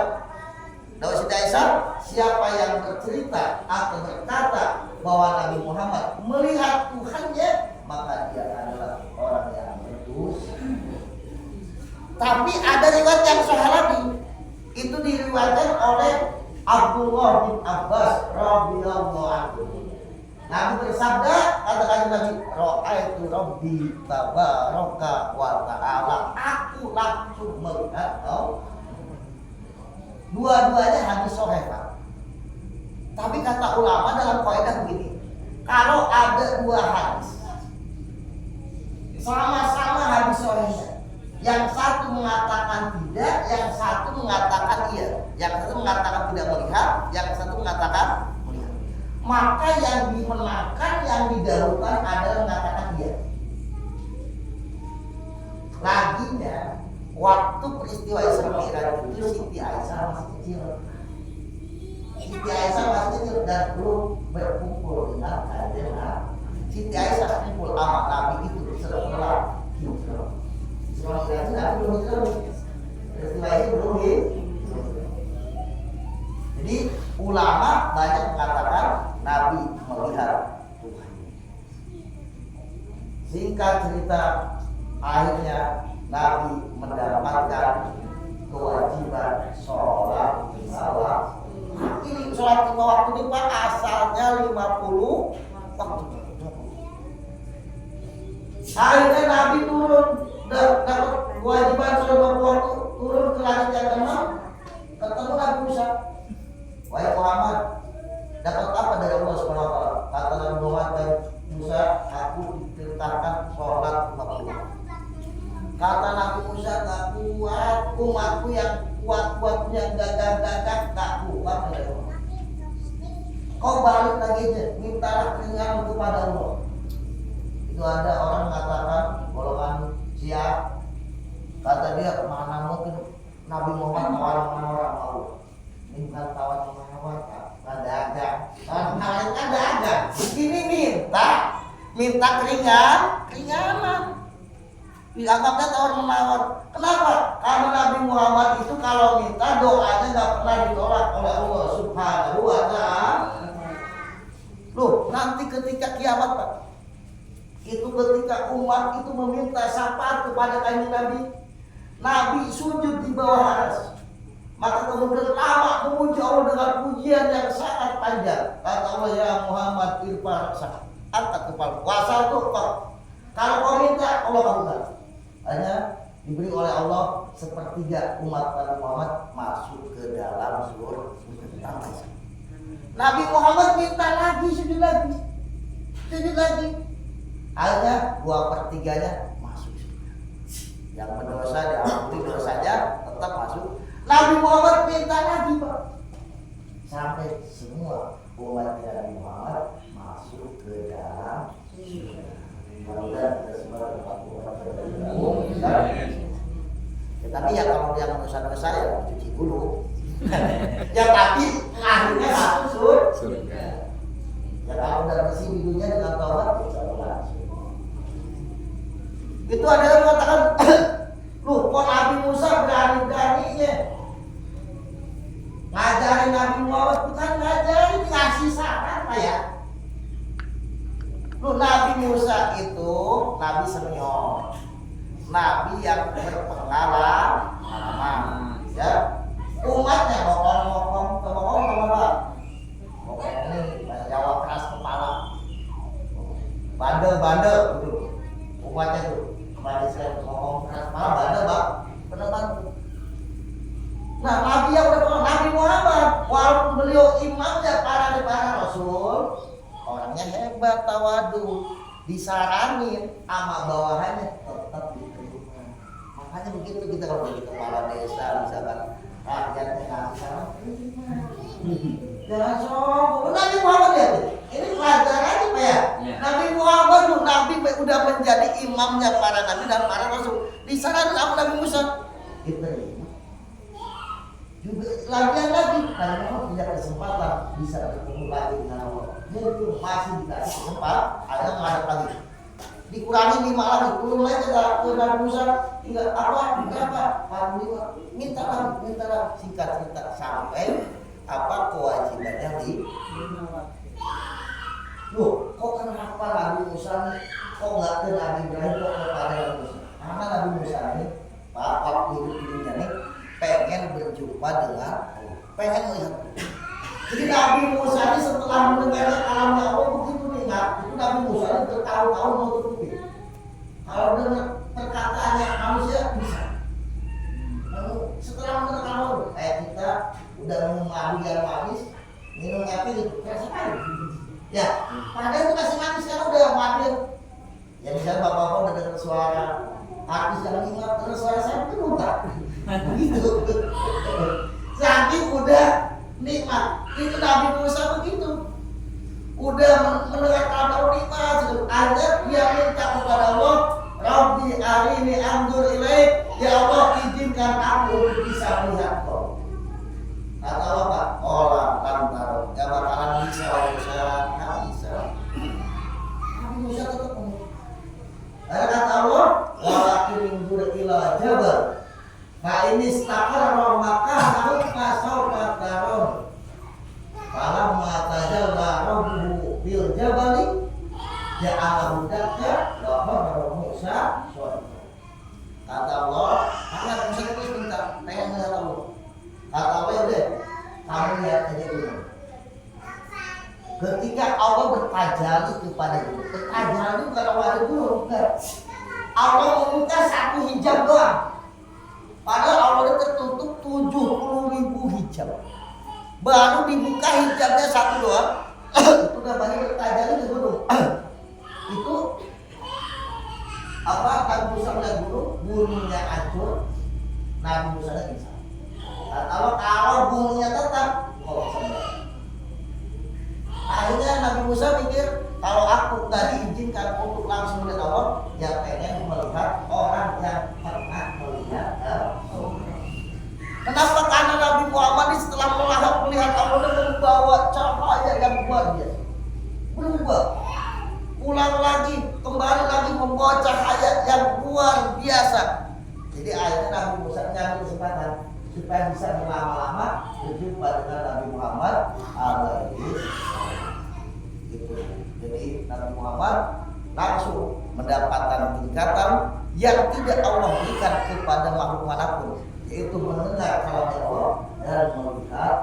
Dari Siti Aisyah, siapa yang bercerita atau berkata bahwa Nabi Muhammad melihat Tuhannya, maka dia adalah orang yang berdosa. Tapi ada riwayat yang sahih lagi. Itu diriwayatkan oleh Abdullah bin Abbas radhiyallahu anhu. Nabi bersabda, katakan Nabi, ra'aitu rabbi tabaraka wa ta'ala. Aku langsung melihat Allah. Dua-duanya hadis sahih, Pak. Tapi kata ulama dalam kaidah begini, kalau ada dua hadis sama-sama hadis sahihnya, yang satu mengatakan tidak, yang satu mengatakan iya, yang satu mengatakan tidak melihat, yang satu mengatakan melihat, maka yang dimenangkan, yang didahulukan adalah mengatakan iya. Laginya waktu peristiwa Isra Mi'raj itu Siti Aisyah masih kecil. Siti Aisyah masih kecil dan belum berkumpul dengan kanjeng Nabi. Siti Aisyah kumpul sama Nabi itu setelah hijrah. Isra Mi'raj Nabi belum hijrah. Peristiwa ini belum hijrah. Jadi ulama banyak mengatakan Nabi melihat Tuhan. Singkat cerita, akhirnya Nabi mendapatkan kewajiban sholat lima waktu. Ini sholat lima waktu ini Pak, asalnya 50 waktu. Akhirnya Nabi turun, dapat kewajiban sholat 50 waktu, turun ke langit yang keenam, ketemu Nabi Musa. Wahai Muhammad, dapat apa dari Allah Subhanahu wa Ta'ala? Kata Nabi Muhammad, Musa, aku diperintahkan sholat 50 waktu. Kata Nabi Musa, gak kuat, umatku yang kuat-kuat yang gagah-gagah gak kuat. Kau balik lagi aja, mintalah keringanan kepada Allah. Itu ada orang mengatakan golongan Syiah, Kata dia, mana mungkin Nabi Muhammad orang mau minta tawar Muhammad, nggak dagang. Kan dagang. Ini minta keringanan. Dianggapnya tawar-menawar. Kenapa? Karena Nabi Muhammad itu kalau minta doanya nggak pernah ditolak oleh Allah Subhanahu wa Ta'ala. Loh, nanti ketika kiamat Pak, itu ketika umat itu meminta syafaat kepada kanjeng Nabi sujud di bawah aras. Maka kemudian lama memuji Allah dengan pujian yang sangat panjang. Kata Allah, ya Muhammad irfa ra'sak, angkat kepala, wasal tuh kok. Kalau kau minta, Allah kabulkan. Hanya diberi oleh Allah sepertiga umat Nabi Muhammad masuk ke dalam surga. Nabi Muhammad minta lagi, sujud lagi. Akhirnya 2/3 masuk surga. Yang berdosa diampuni dosanya tetap masuk. Nabi Muhammad minta lagi Pak, sampai semua umat Nabi Muhammad masuk ke dalam surga. Tapi ya kalau dia dosa-dosa ya cuci dulu. Ya tapi akhirnya masuk surga. Ya kalau udah bersih hidupnya dengan taubat bisa langsung. Itu ada yang mengatakan, loh kok Nabi Musa berani-beraninya ngajarin Nabi Muhammad, bukan ngajarin, ngasih saran Pak ya. Loh Nabi Musa itu Nabi senior, Nabi yang berpengalaman, ya. Umatnya ngomong apa? Ngomong ini jawab keras kepala, bandel gitu. Umatnya tuh kembali saya ngomong keras kepala, bandel Pak, bener banget. Nah Nabi yang berpengalaman, Nabi Muhammad, walaupun beliau imamnya para rasul, orangnya hebat, tawadu, disaranin sama bawahannya tetap diterima. Makanya begitu kita kalau jadi kepala desa misalkan rakyatnya ngasih saran, jangan sombong. Nabi Muhammad ya, ini pelajarannya Pak ya. Nabi Muhammad tuh Nabi udah menjadi imamnya para nabi dan para rasul, disaranin sama Nabi Musa, diterima. Juga lagi karena Allah punya kesempatan bisa bertemu lagi dengan Allah. Mungkin masih dikasih kesempatan, akhirnya menghadap lagi. Dikurangi 5 lagi, turun lagi ke Nabi Musa, tinggal berapa? 45. Minta lagi, singkat cerita sampai apa kewajibannya di. Loh, kok kenapa Nabi Musa kok nggak ke Nabi Ibrahim, kok kepada Nabi Musa? Karena Nabi Musa ini waktu hidupnya nih pengen berjumpa dengan Allah, pengen melihat. Jadi Nabi Musa ini setelah mendengar kalamnya Allah begitu ingat, itu Nabi Musa ini bertahun-tahun mau tutupi. Kalau dengar perkataannya manusia bisa. Lalu setelah mendengar Allah, kayak kita udah minum madu yang manis, minum kopi gitu, kerasa manis. Ya, padahal itu kasih manis kan udah manis. Ya misalnya bapak-bapak udah dengar suara artis yang ingat, dengar suara saya itu lupa. Begitu. Saking udah nikmat. Itu Nabi Musa begitu. Udah mendengar kabar nikmat, akhirnya dia minta kepada Allah, Rabbi arini anzur ilaik, ya Allah izinkan aku untuk bisa melihat Kau. Kata Allah Pak, olah lantaran, gak bakalan bisa Musa, gak bisa. Nabi Musa tetap menunggu. Kata Allah, walakin anzur ila jabal. Nah ini stakar maka harus kasau pakaron. Falam matajalla rabbuhu bil jabali ja'alahu dakka wa Musa sholiha. Kata Allah, karena Musa itu minta pengen melihat Allah. Kata Allah, ya udah, kamu lihat aja dulu. Ketika Allah bertajalli kepada gunung, bertajalli bukan Allah ada gunung, bukan. Allah membuka satu hijab doang. Padahal Allah tertutup 70.000 hijab. Baru dibuka hijabnya satu doang, itu udah banyak bertajalli ke gunung. Itu apa? Nabi Musa melihat gunungnya hancur, Nabi Musa bisa. Kalau gunungnya tetap, kok bisa melihat. Akhirnya Nabi Musa mikir, kalau aku nggak diizinkan untuk langsung melihat Allah, ya pengen melihat orang yang pernah melihat luar biasa. Berubah, ulang lagi, kembali lagi membaca ayat yang luar biasa. Jadi akhirnya Nabi Musa nyari kesempatan supaya bisa lama-lama berjumpa dengan Nabi Muhammad alaihi gitu. Jadi Nabi Muhammad langsung mendapatkan tingkatan yang tidak Allah berikan kepada makhluk manapun, yaitu mendengar kalam Allah dan melihat.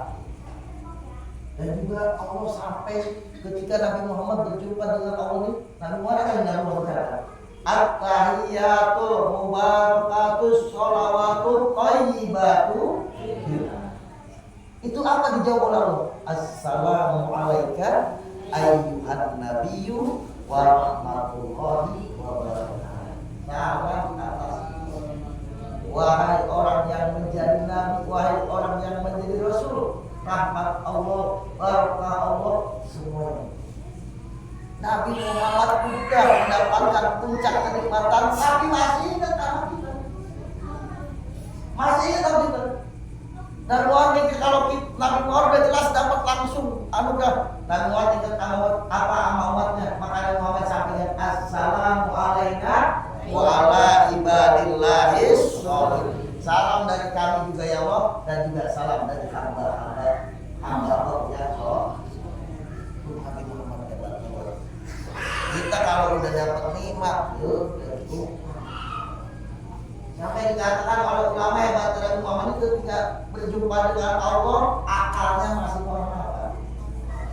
Dan juga Allah sampai ketika Nabi Muhammad berjumpa dengan Allah ini, Nabi Muhammad kan dengan Allah berkata, At-tahiyatul mubarakatus sholawatu thayyibatu. Itu apa dijawab oleh Allah? Assalamu alayka ayyuhan nabiyyu wa rahmatullahi wa barakatuh. Salam atas wahai orang yang menjadi nabi, wahai orang yang menjadi rasul, rahmat Allah, barakah Allah semuanya. Nabi Muhammad sudah mendapatkan puncak kenikmatan, tapi masih ingat sama kita. Masih ingat sama kita. Dan luar biasa kalau Nabi Muhammad sudah jelas dapat langsung anugerah. Nabi Muhammad ingat apa amatnya, maka Nabi Muhammad sampaikan assalamu alayna wa ala ibadillahis sholihin. Salam dari kami juga ya Allah, dan juga salam dari hamba Allah ya Allah. Nabi Muhammad hebat. Kita kalau udah dapat nikmat, sampai dikatakan oleh ulama hebat Nabi Muhammad itu ketika berjumpa dengan Allah, akalnya masih normal.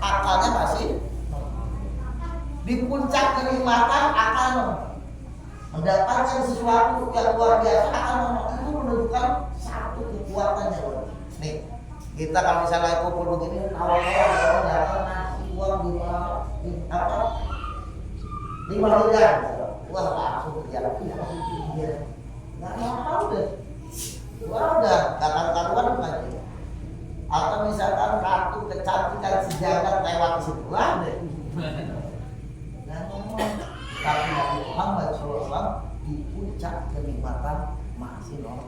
Akalnya masih di puncak kenikmatan, akal normal. Mendapatkan sesuatu yang luar biasa, akal normal itu menunjukkan satu kekuatan yang luar biasa. Nih, kita kalau misalnya kumpul begini, awal-awal datang nasi uang di apa? 5 miliar, wah langsung berjalan iya. Nggak mau deh, wah udah karuan lagi. Atau misalkan kartu kecantikan sejagat lewat di situ, wah deh. Nggak ngomong, tapi Nabi Muhammad SAW di puncak kenikmatan masih normal.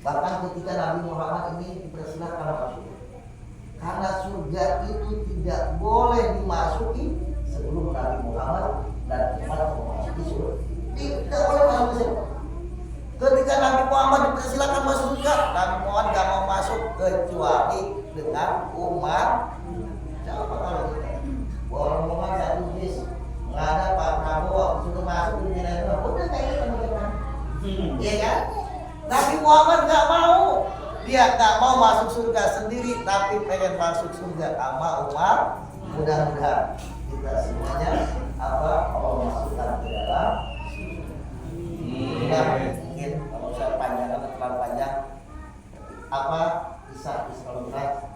Bahkan ketika Nabi Muhammad ini dipersilakan masuk, karena surga itu tidak boleh dimasuki sebelum Nabi Muhammad dan umat memasuki surga. Tidak boleh masuk ke surga. Ketika Nabi Muhammad dipersilakan masuk surga, Nabi Muhammad tidak mau masuk kecuali dengan umat. Coba kalau kita rombongan satu bis, nggak ada Pak Prabowo sudah masuk di dunia, udah kayak gitu teman-teman. Iya kan? Nabi Muhammad nggak mau. Dia nggak mau masuk surga sendiri, tapi pengen masuk surga sama umat. Mudah-mudahan kita semuanya Allah masukkan ke dalam. Ya mungkin kalau saya panjang atau terlalu panjang, kisah Isra Mi'raj